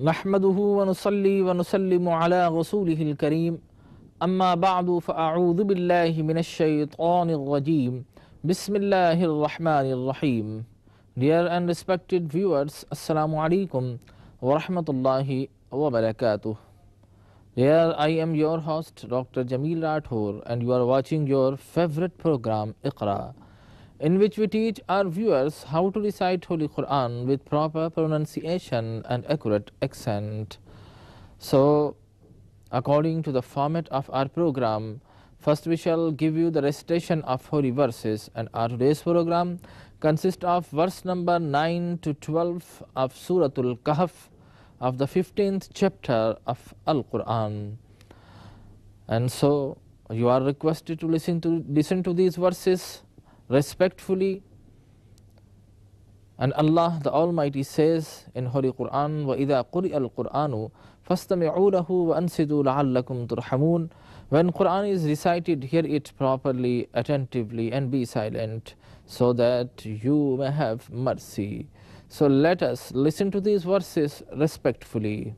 नहमदुहु व नुसल्ली व नुसल्लिमु अला रसूलिहिल करीम अम्मा बअदु फ़अऊज़ु बिल्लाहि मिनश शैतानिर रजीम बिस्मिल्लाहिर रहमानिर रहीम। Dear and respected viewers, Assalamu alaikum wa rahmatullahi wa barakatuh. Here I am your host Dr. Jameel Rathore and you are watching your favorite program Iqra, in which we teach our viewers how to recite Holy Quran with proper pronunciation and accurate accent. So, according to the format of our program, first we shall give you the recitation of holy verses, and our today's program consists of verse number 9 to 12 of Suratul Kahf of the 15th chapter of Al-Quran. And so you are requested to listen to these verses respectfully. And Allah the Almighty says in Holy Quran, وَإِذَا قُرِئَ الْقُرْآنُ فَاسْتَمِعُوا لَهُ وَأَنْصِتُوا لَعَلَّكُمْ تُرْحَمُونَ. When Quran is recited, hear it properly, attentively, and be silent, so that you may have mercy. So let us listen to these verses respectfully.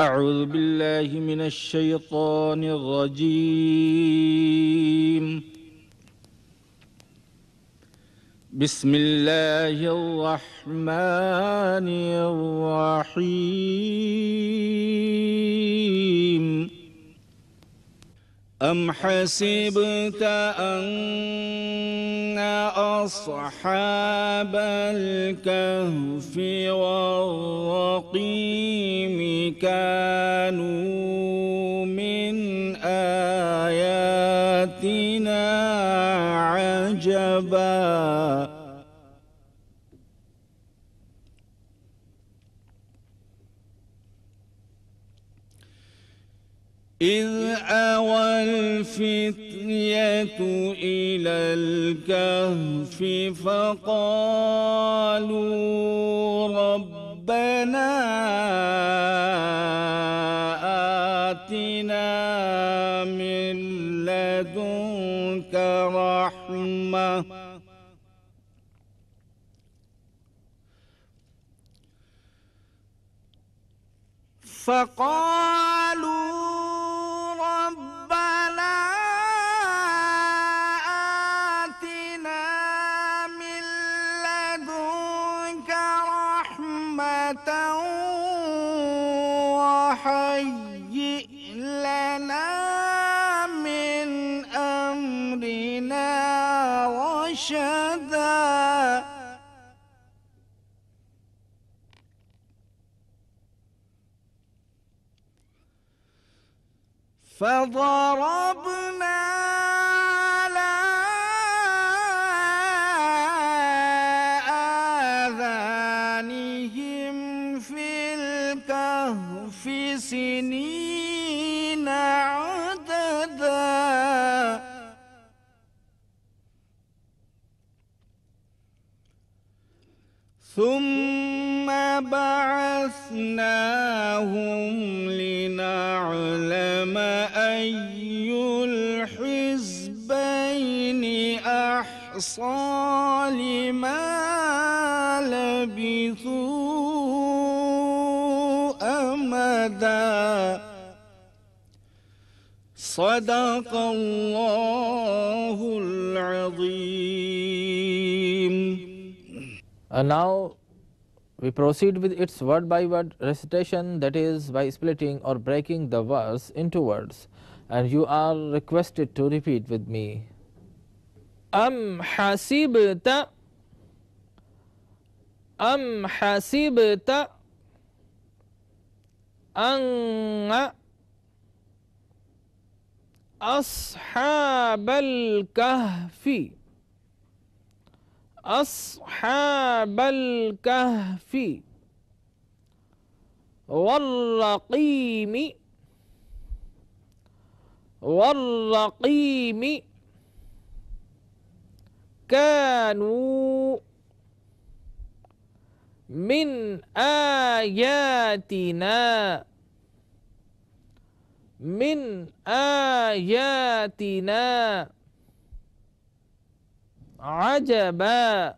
أعوذ بالله من الشيطان الرجيم. بسم الله الرحمن الرحيم. أم حسبت أن أصحاب الكهف والرقيم كانوا من آياتنا عجبا إذ أوى الفتية إلى الكهف فقالوا ربنا آتنا من لدنك رحمة وهيئ لنا من أمرنا رشدا. فضربنا على آذانهم في الكهف سنين عددا ثم بعثناهم لنعلم أي الحزبين أحصى لما لبثوا أمدا. صدق الله العظيم. And now we proceed with its word by word recitation, that is by splitting or breaking the verse into words, and you are requested to repeat with me. Am hasibta an ashabal kahfi والرقيم كانوا من آياتنا عجبا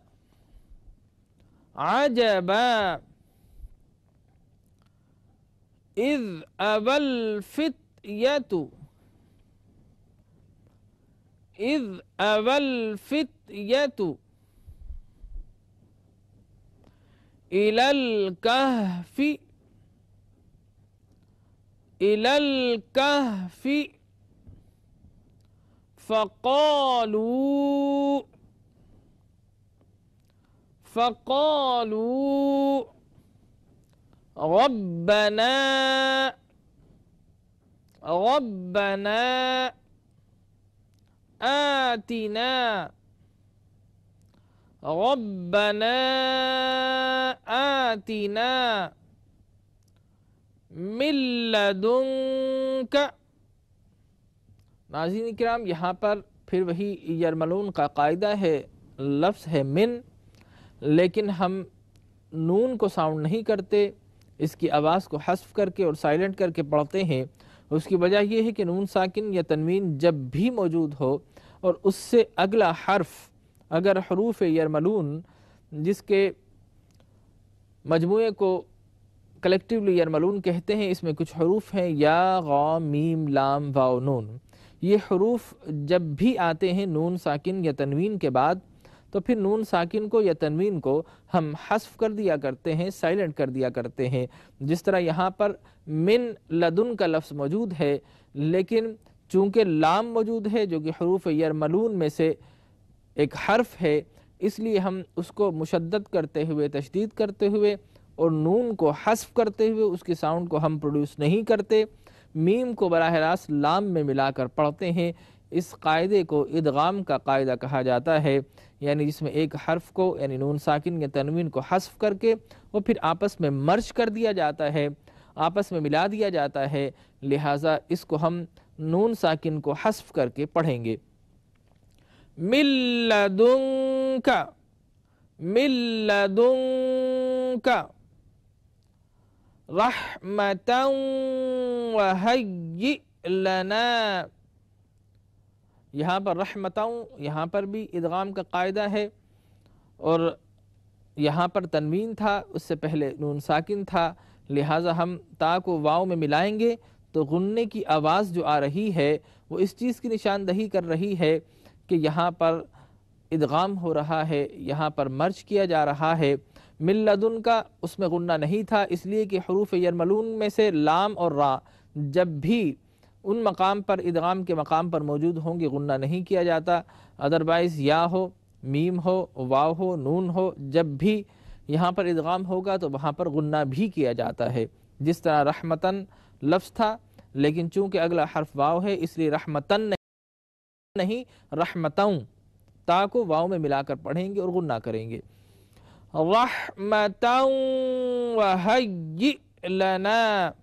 is अबल फित्यतु, is अबल फित्यतु इलल कहफी, इलल कहफी फ़क़ालू, फ़क़ालू रब्बना, रब्बना आतिना, रब्बना आतिना मिन लदुनका। नाज़रीन किराम, यहाँ पर फिर वही यरमलून का कायदा है, लफ्ज़ है मिन, लेकिन हम नून को साउंड नहीं करते, इसकी आवाज़ को हस्फ करके और साइलेंट करके पढ़ते हैं। उसकी वजह यह है कि नून साकिन या तनवीन जब भी मौजूद हो और उससे अगला हर्फ अगर हरूफ यरमलून, जिसके मजमूए को कलेक्टिवली यरमलून कहते हैं, इसमें कुछ हरूफ हैं या गा मीम लाम वाव नून, ये हरूफ जब भी आते हैं नून साकिन या तनवीन के बाद, तो फिर नून साकिन को या तनवीन को हम हस्फ कर दिया करते हैं, साइलेंट कर दिया करते हैं। जिस तरह यहाँ पर मिन लदुन का लफ्ज़ मौजूद है, लेकिन चूँकि लाम मौजूद है जो कि हरूफ यरमलून में से एक हर्फ है, इसलिए हम उसको मुशद्दद करते हुए, तशदीद करते हुए और नून को हस्फ करते हुए उसके साउंड को हम प्रोड्यूस नहीं करते, मीम को बराह रास्त लाम में मिलाकर पढ़ते हैं। इस कायदे को इदगाम का कायदा कहा जाता है, यानी जिसमें एक हर्फ को यानी नून साकिन या तनवीन को हस्फ करके वो फिर आपस में मर्ज कर दिया जाता है, आपस में मिला दिया जाता है। लिहाजा इसको हम नून साकिन को हस्फ करके पढ़ेंगे। मिल्लदुनका, मिल्लदुनका रहमतन वहय्यि लना। यहाँ पर रहमतन, यहाँ पर भी इदगाम का कायदा है और यहाँ पर तनवीन था, उससे पहले नून साकिन था, लिहाजा हम ता को वाव में मिलाएंगे तो गुन्ने की आवाज़ जो आ रही है वो इस चीज़ की निशानदही कर रही है कि यहाँ पर इदगाम हो रहा है, यहाँ पर मर्ज किया जा रहा है। मिल्लदुन का उसमें गुन्ना नहीं था, इसलिए कि हरूफ यरमलून में से लाम और रा जब भी उन मकाम पर इदगाम के मकाम पर मौजूद होंगे गुन्ना नहीं किया जाता। अदरवाइज़ या हो, मीम हो, वाव हो, नून हो, जब भी यहाँ पर इदगाम होगा तो वहाँ पर गुन्ना भी किया जाता है। जिस तरह रहमतन लफ्ज़ था, लेकिन चूँकि अगला हर्फ वाव है इसलिए रहमतन नहीं रहमतों, ता को वाव में मिलाकर पढ़ेंगे और गुन्ना करेंगे। रहमतों वहय्यि लना,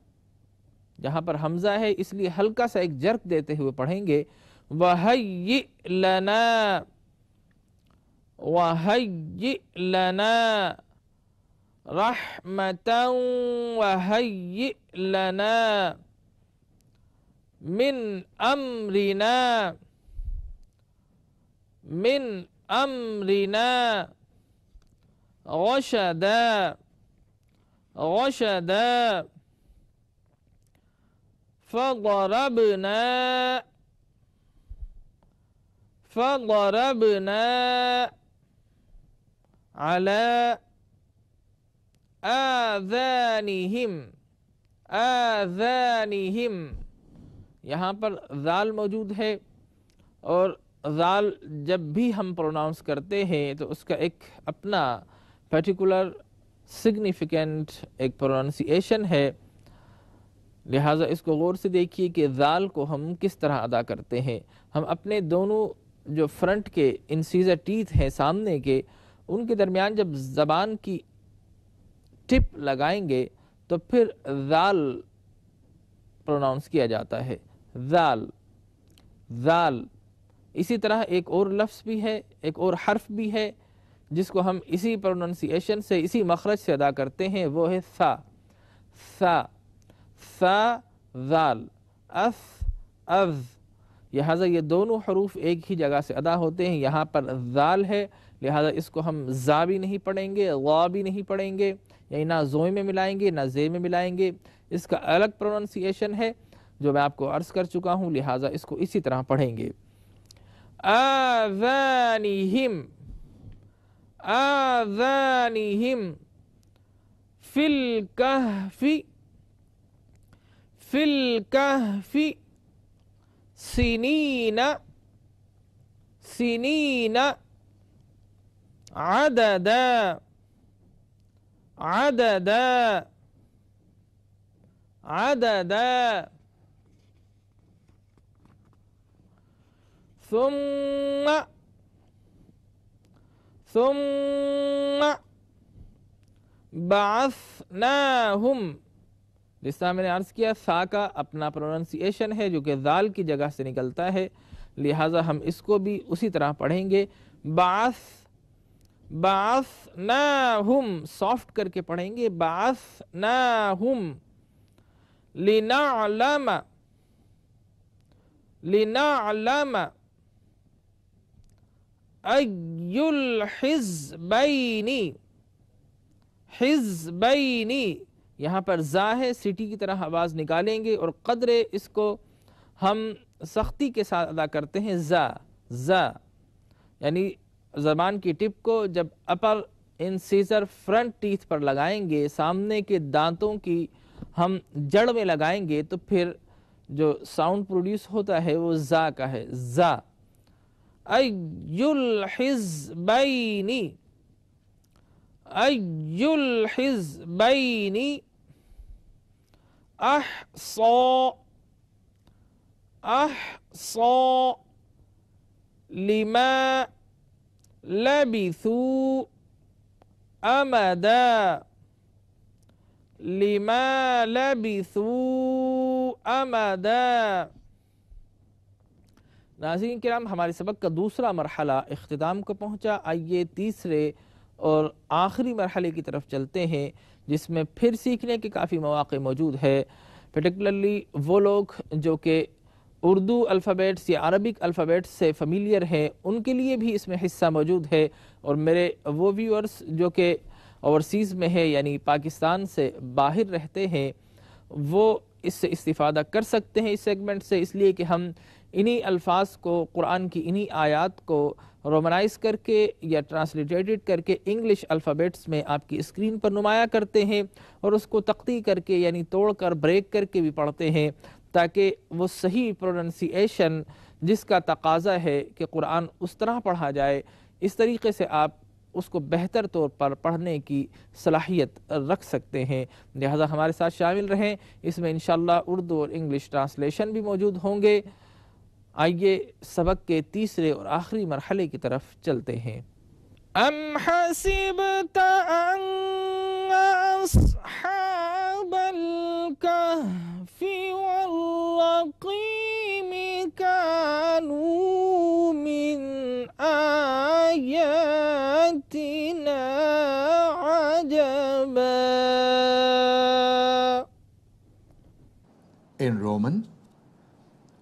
जहाँ पर हमज़ा है इसलिए हल्का सा एक जर्क देते हुए पढ़ेंगे। वहय्यि लना, वहय्यि लना रहमतों वहय्यि लना मिन अम्रिना, मिन अम्रिना रशदा, रशदा फदरबना, फदरबना अला आज़ानिहिम, आज़ानिहिम। यहाँ पर ज़ाल मौजूद है और ज़ाल जब भी हम प्रोनाउंस करते हैं तो उसका एक अपना पर्टिकुलर सिग्निफिकेंट एक प्रोनाउंसिएशन है। लिहाजा इसको गौर से देखिए कि ज़ाल को हम किस तरह अदा करते हैं। हम अपने दोनों जो फ्रंट के इंसीजर टीथ हैं सामने के, उनके दरमियान जब ज़बान की टिप लगाएंगे तो फिर ज़ाल प्रोनाउंस किया जाता है, ज़ाल, ज़ाल। इसी तरह एक और लफ्ज़ भी है, एक और हर्फ भी है जिसको हम इसी प्रोनाउंसिएशन से, इसी मखरज से अदा करते हैं, वो है सा, सा, सा ज़ाल, अस, अज़, लिहाजा ये दोनों हरूफ एक ही जगह से अदा होते हैं। यहाँ पर जाल है, लिहाजा इसको हम जा भी नहीं पढ़ेंगे, वा भी नहीं पढ़ेंगे, यानी ना जोए में मिलाएंगे ना जे में मिलाएंगे। इसका अलग प्रोनाउंसिएशन है जो मैं आपको अर्ज कर चुका हूँ, लिहाजा इसको इसी तरह पढ़ेंगे। आज़ानिहिम, आज़ानिहिम फिल कहफी, फिल कहफी सिनीना, सिनीना अददा, अददा, अददा सुम्मा, सुम्मा बअसनाहुम। जिस तरह मैंने अर्ज किया, सा का अपना प्रोनाउंसिएशन है जो कि जाल की जगह से निकलता है, लिहाजा हम इसको भी उसी तरह पढ़ेंगे। बास, बासनाहुम सॉफ्ट करके पढ़ेंगे, बासनाहुम लिनअलम, लिनअलम अय्युल हिज़्बैनी, हिज़्बैनी यहाँ पर जा है, सिटी की तरह आवाज़ निकालेंगे और कदरे इसको हम सख्ती के साथ अदा करते हैं। जा, जा यानी ज़बान की टिप को जब अपर इंसीजर फ्रंट टीथ पर लगाएंगे, सामने के दांतों की हम जड़ में लगाएंगे, तो फिर जो साउंड प्रोड्यूस होता है वो जा का है। जा, अय्युल हिज़्बैनी, अय्युल हिज़्बैनी अहसा, अहसा लिमा लबिथू अमदा, लिमा लबिथू अमदा। नाज़रीन किराम, हमारे सबक का दूसरा मरहला इख्तिताम को पहुँचा। आइए तीसरे और आखिरी मरहले की तरफ चलते हैं, जिसमें फिर सीखने के काफ़ी मौक़े मौजूद है। पर्टिकुलरली वो लोग जो कि उर्दू अल्फ़ाबेट्स या अरबिक अल्फ़ाबेट्स से फ़ेमिलियर हैं, उनके लिए भी इसमें हिस्सा मौजूद है। और मेरे वो व्यूअर्स जो कि ओवरसीज़ में है, यानी पाकिस्तान से बाहर रहते हैं, वो इससे इस्तिफ़ादा कर सकते हैं इस सेगमेंट से, इसलिए कि हम इन्हीं अल्फाज को, कुरान की इन्हीं आयात को रोमनाइज करके या ट्रांसलिटेटेड करके इंग्लिश अल्फ़ाबेट्स में आपकी स्क्रीन पर नुमाया करते हैं और उसको तख्ती करके यानी तोड़ कर ब्रेक करके भी पढ़ते हैं, ताकि वो सही प्रोनंसिएशन जिसका तकाजा है कि कुरान उस तरह पढ़ा जाए, इस तरीके से आप उसको बेहतर तौर पर पढ़ने की सलाहियत रख सकते हैं। लिहाजा हमारे साथ शामिल रहें, इसमें इंशाअल्लाह उर्दू और इंग्लिश ट्रांसलेशन भी मौजूद होंगे। आइए सबक के तीसरे और आखिरी मरहले की तरफ चलते हैं। अम हसिबता अन्न अस्हाबल कहफि वल्रक़ीम कानू मिन आयातिना अजबा। In Roman,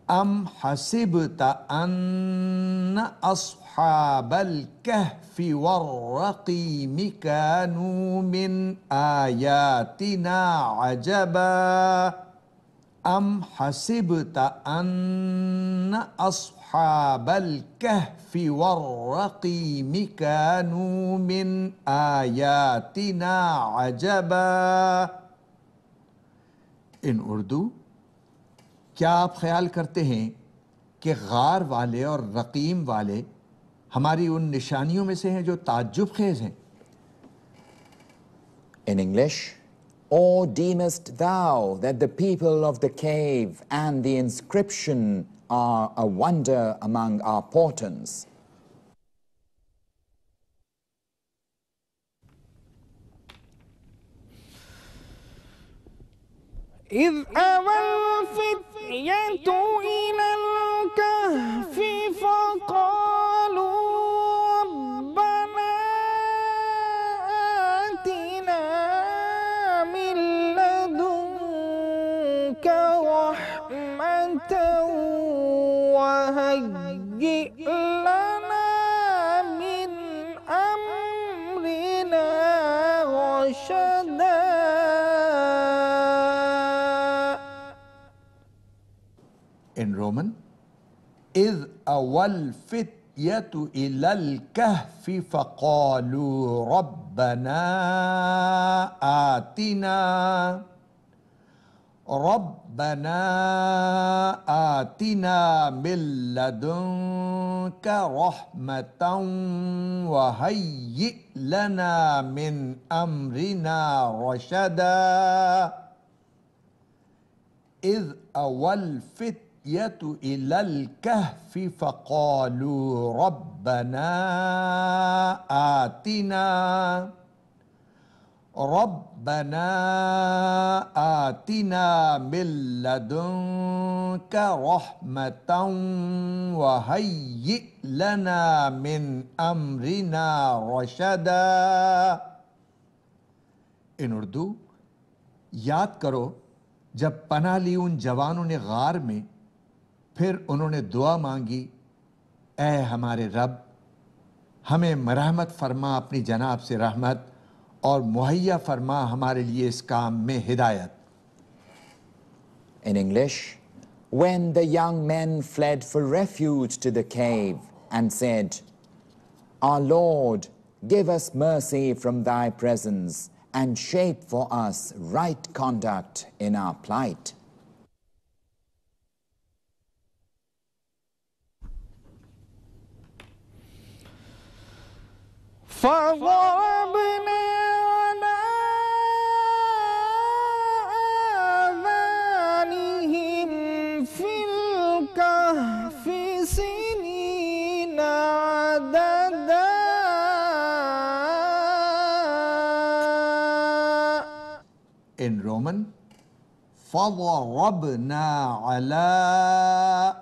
Am hasibta anna ashabal kahfi warraqimi kanu min ayatina ajaba. Am hasibta anna ashabal kahfi warraqimi kanu min ayatina ajaba. In Urdu, क्या आप ख्याल करते हैं कि गार वाले और रकीम वाले हमारी उन निशानियों में से हैं जो ताज्जुब खेज हैं? In English, or deemest thou that the people of the cave and the inscription are a wonder among our portents? إذ أوى الفتية إلى الكهف فقالوا ربنا آتنا من لدنك رحمة هيئ لنا من أمرنا رشدا. In Roman, إذ أوى الفتية إلى الكهف فقالوا ربنا آتنا من لدنك رحمة وهيئ لنا من أمرنا رشدا. إذ أوى الفتية إلى الكهف فقالوا ربنا آتنا من لدنك رحمة وهيئ لنا من أمرنا رشدا. In उर्दू, याद करो जब पनाह ली उन जवानों ने गार में, फिर उन्होंने दुआ मांगी, ऐ हमारे रब, हमें मरहमत फरमा अपनी जनाब से रहमत और मुहैया फरमा हमारे लिए इस काम में हिदायत. In English, when the young men fled for refuge to the cave and said, Our Lord, give us mercy from thy presence and shape for us right conduct in our plight. فضربنا على آذانهم في الكهف سنين عددا. In Roman, فضربنا على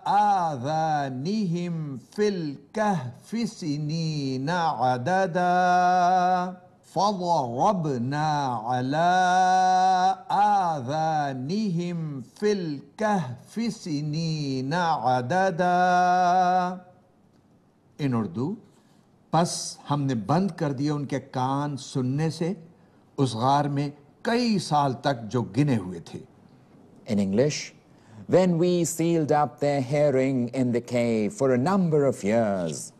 آذانهم في الكهف سنين عددا. فضربنا على آذانهم في الكهف سنين عددا. In Urdu, बस हमने बंद कर दिए उनके कान सुनने से उस गार में कई साल तक जो गिने हुए थे. In English, when we sealed up their hearing in the cave for a number of years.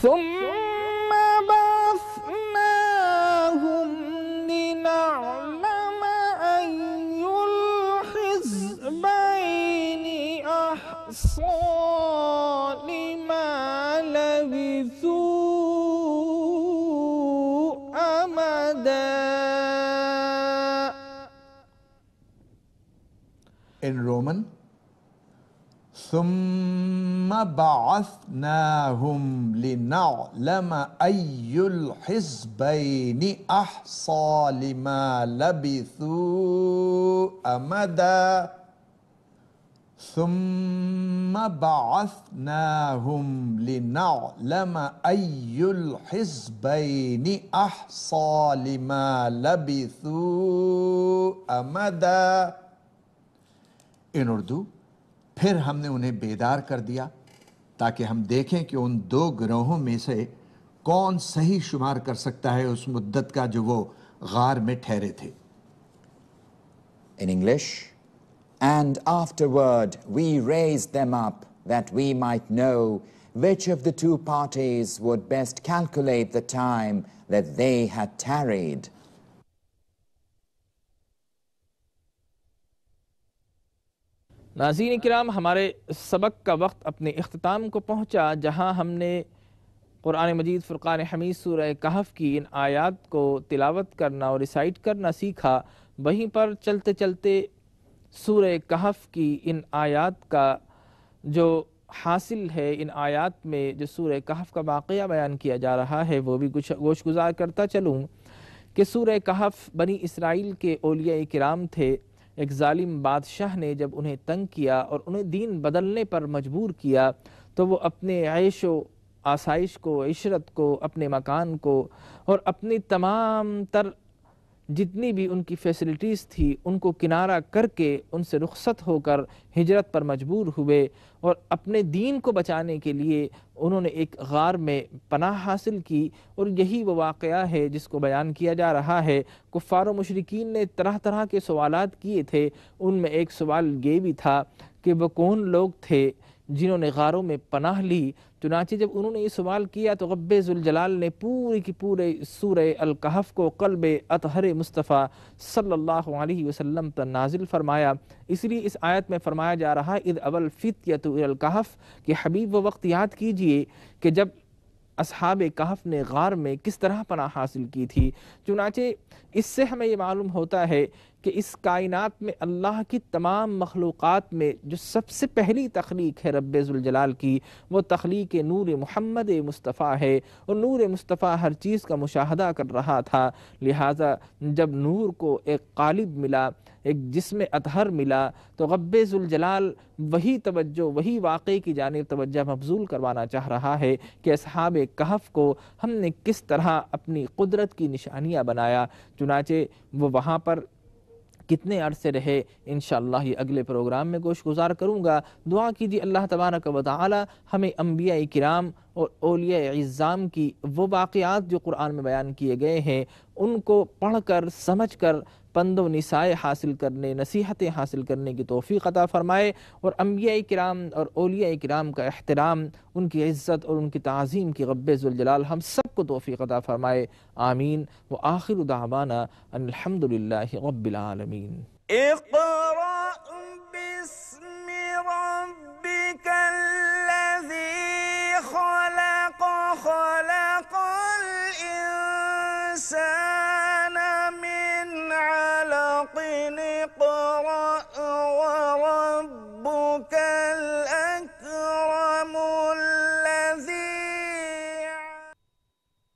ثم بعثناهم لنعلم أي الحزبين أحصى لما لبثوا أمدا. In Roman, ثم بعثناهم لنعلم أي الحزبين أحصى لما لبثوا أمدا. ثم بعثناهم لنعلم أي الحزبين أحصى لما لبثوا أمدا. In उर्दू, फिर हमने उन्हें बेदार कर दिया ताकि हम देखें कि उन दो गिरोहों में से कौन सही शुमार कर सकता है उस मुद्दत का जो वो गार में ठहरे थे. In English, and afterward we raised them up that we might know which of the two parties would best calculate the time that they had tarried. नाज़रीन किराम, हमारे सबक का वक्त अपने इख्तिताम को पहुँचा, जहाँ हमने कुरान मजीद फ़ुरक़ान हमीद सूरह कहफ़ की इन आयात को तिलावत करना और रिसाइट करना सीखा. वहीं पर चलते चलते सूरह कहफ़ की इन आयात का जो हासिल है, इन आयात में जो सूरह कहफ़ का वाक़या बयान किया जा रहा है, वो भी कुछ गोशगुजार करता चलूँ कि सूरह कहफ़ बनी इसराइल के औलिया किराम थे. एक जालिम बादशाह ने जब उन्हें तंग किया और उन्हें दीन बदलने पर मजबूर किया, तो वो अपने ऐशो आसाइश को, इशरत को, अपने मकान को और अपनी तमाम तर जितनी भी उनकी फैसिलिटीज़ थी उनको किनारा करके उनसे रुखसत होकर हिजरत पर मजबूर हुए और अपने दीन को बचाने के लिए उन्होंने एक गार में पनाह हासिल की। और यही वो वाक़या है जिसको बयान किया जा रहा है। कुफ़ार व मुशरिकीन ने तरह तरह के सवालात किए थे, उनमें एक सवाल ये भी था कि वो कौन लोग थे जिन्होंने गारों में पनाह ली। चुनांचे जब उन्होंने ये सवाल किया तो रब्बे ज़ुल जलाल ने पूरी की पूरे सूरह अल कहफ को क़ल्बे अतहर मुस्तफ़ा सल्लल्लाहु अलैहि वसल्लम पर नाजिल फरमाया। इसलिए इस आयत में फरमाया जा रहा है इद अवल फित्यतु इलल कहफ कि हबीब वो वक्त याद कीजिए कि जब असहाब कहफ ने गार में किस तरह पनाह हासिल की थी। चुनांचे इससे हमें ये मालूम होता है कि इस कायनात में अल्लाह की तमाम मखलूक़ात में जो सबसे पहली तख्लीक है रब्बे ज़ुल जलाल की, वो तख्लीक नूर मुहम्मद मुस्तफ़ा है। और नूर मुस्तफ़ा हर चीज़ का मुशाहदा कर रहा था। लिहाजा जब नूर को एक क़ालिब मिला, एक जिस्म अतहर मिला, तो रब्बे ज़ुल जलाल वही तवज्जो, वही वाक़े की जानिब तवज्जो मबज़ूल करवाना चाह रहा है कि असहाब कहफ को हमने किस तरह अपनी कुदरत की निशानियाँ बनाया। चुनाचे वो वहाँ पर कितने अरसे रहे, इंशाअल्लाह ये अगले प्रोग्राम में गोशगुजार करूँगा। दुआ कीजिए अल्लाह तबारक व तआला हमें अम्बिया किराम और औलिया इज़्ज़ाम की वो वाक़यात जो कुरान में बयान किए गए हैं उनको पढ़कर समझकर पंदो निसाए हासिल करने, नसीहतें हासिल करने की तौफ़ीक़ अता फ़रमाए और अम्बिया किराम और औलिया किराम का एहतराम, उनकी इज़्ज़त और उनकी ताज़ीम की रब्बे ज़ुल जलाल हम सबको तौफ़ीक़ अता फ़रमाए। आमीन व आखिरु दावाना अल्हम्दुलिल्लाहि रब्बिल आलमीन। इक़रा बिस्मि रब्बिकल्लज़ी खलक़ खलक़ल इंसान